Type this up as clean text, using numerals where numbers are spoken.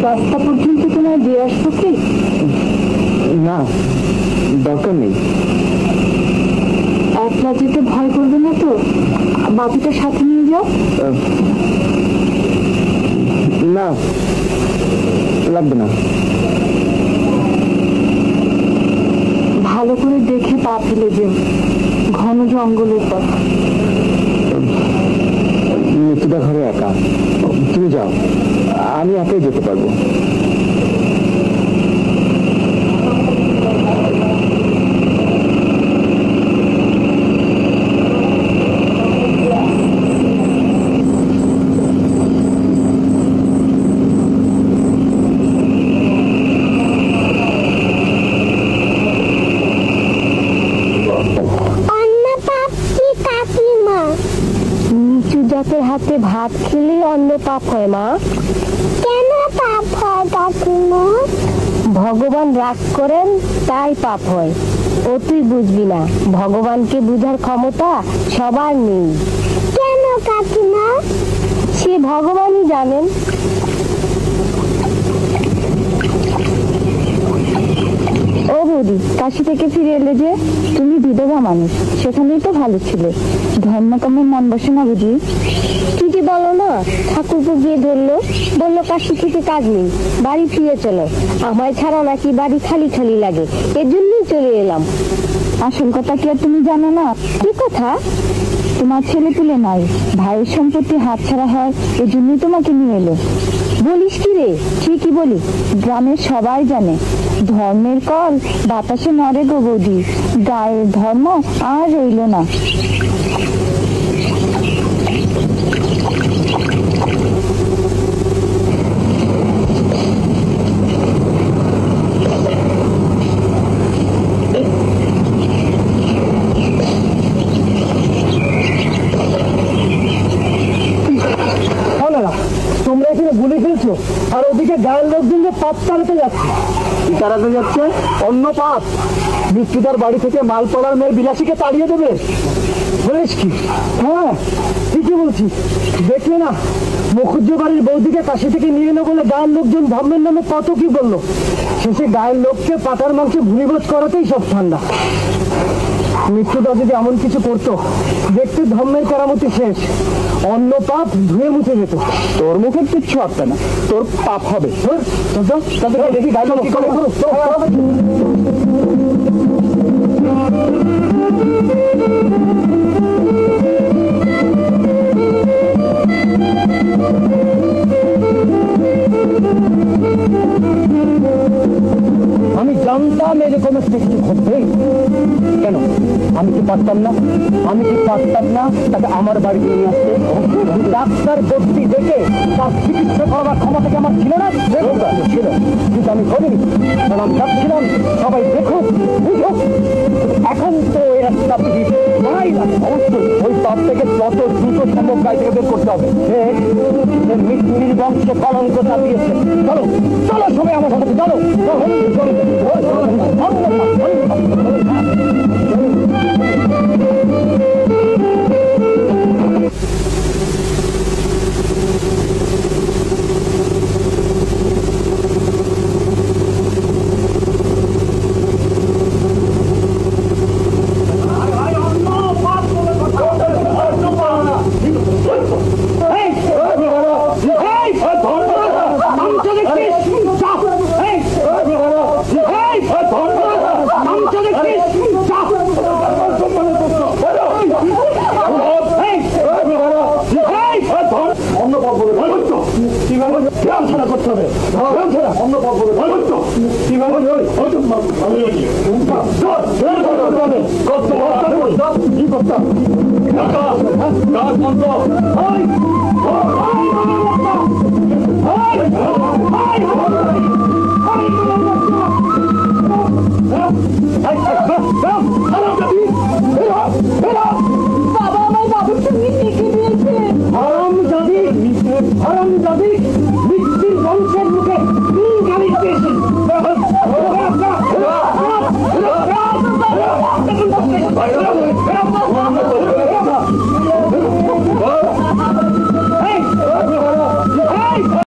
রাস্তা পর্যন্ত তোমায় দিয়ে আসবো কি? না, দরকার নেই। একলা যেতে ভয় করবে না তো? বাবুটা সাথে নিয়ে যাও। না, লাগবে না। ভালো করে দেখে পা ফেলে যেও, ঘন জঙ্গলের পথ। মৃত্যুদা ঘরে একা, তুমি যাও, আমি একাই যেতে পারবো। জাতের হাতে ভাত খেলে অন্য পাপ হয় মা। কেন পাপ হয় কাকিমা? ভগবান রাগ করেন তাই পাপ হয়। ও তুই বুঝবি না, ভগবানকে বুঝার ক্ষমতা সবার নেই। কেন কাকিমা? সে ভগবানই জানেন। ও বৌদি, কাশি থেকে ফিরে এলে যে? তুমি বিধবা মানুষ, সেখানেই তো ভালো ছিল। ধর্মকর্মে মন বসে না বুঝি? কি যে বলো না, ঠাকুরপো গিয়ে ধরলো, বললো কাশি থেকে কাজ নেই, বাড়ি ফিরে চলো। আমায় ছাড়া নাকি বাড়ি খালি খালি লাগে, এর জন্যই চলে এলাম। আসল কথা কি আর তুমি জানো না? কি কথা? তোমার ছেলে তুলে নাই, ভাইয়ের সম্পত্তি হাত ছাড়া হয়, এর জন্যই তোমাকে নিয়ে এলো। বলিস কি রে? ঠিকই বলি, গ্রামের সবাই জানে ধর্মের কল বাতাসে নড়ে গো বৌদি। গায়ের ধর্ম আর রইল না। তোমরা এখানে ভুলে ফেলছো, আর ওদিকে গায়ের লোকজন যে পাপ তাড়াতে যাচ্ছে। কি তাড়াতে যাচ্ছে? অন্য পাপ। মৃত্যুদার বাড়ি থেকে মালপাড়ার মেয়ের বিলাসীকে তাড়িয়ে দেবে। বলিস কি? হ্যাঁ, ঠিকই বলছি। দেখলে না, মুখুজ্জ বাড়ির বৌদিকে কাশি থেকে নিয়ে এলো বলে গায়ের লোকজন ধর্মের নামে কত কি বললো। শেষে গায়ের লোককে পাটার মাংসে ভুলিভোজ করাতেই সব ঠান্ডা। মৃত্যুদা যদি এমন কিছু করতো, দেখতে ধর্মের কেরামতি শেষ, অন্য পাপ ধুয়ে মুছে যেত। তোর মুখে কিচ্ছু আসবে না, তোর পাপ হবে। তাদেরকে দেখি গায়ে কি করে। আমি জানতাম এরকম একটা কিছু ঘটবে। কেন আমি কি পারতাম না? আমি কি পারতাম না তাকে আমার বাড়িতে নিয়ে আসতে? ডাক্তার ভর্তি দেখে তার চিকিৎসা করার ক্ষমতা কি আমার ছিল না? ছিল, কিন্তু আমি করিনি। কারণ আমি ভাবছিলাম সবাই দেখুক, বুঝুক। এখন তো এর একটা নাই না, অবশ্যই ওই পাপ থেকে যত দ্রুত সম্ভব গায়ে থেকে বের করতে হবে। মৃত্যুর বংশে কলঙ্ক চাপিয়েছে। চলো চলো সবাই আমার সাথে চলো। হারাম জাদি মৃত্যুর ভাইরা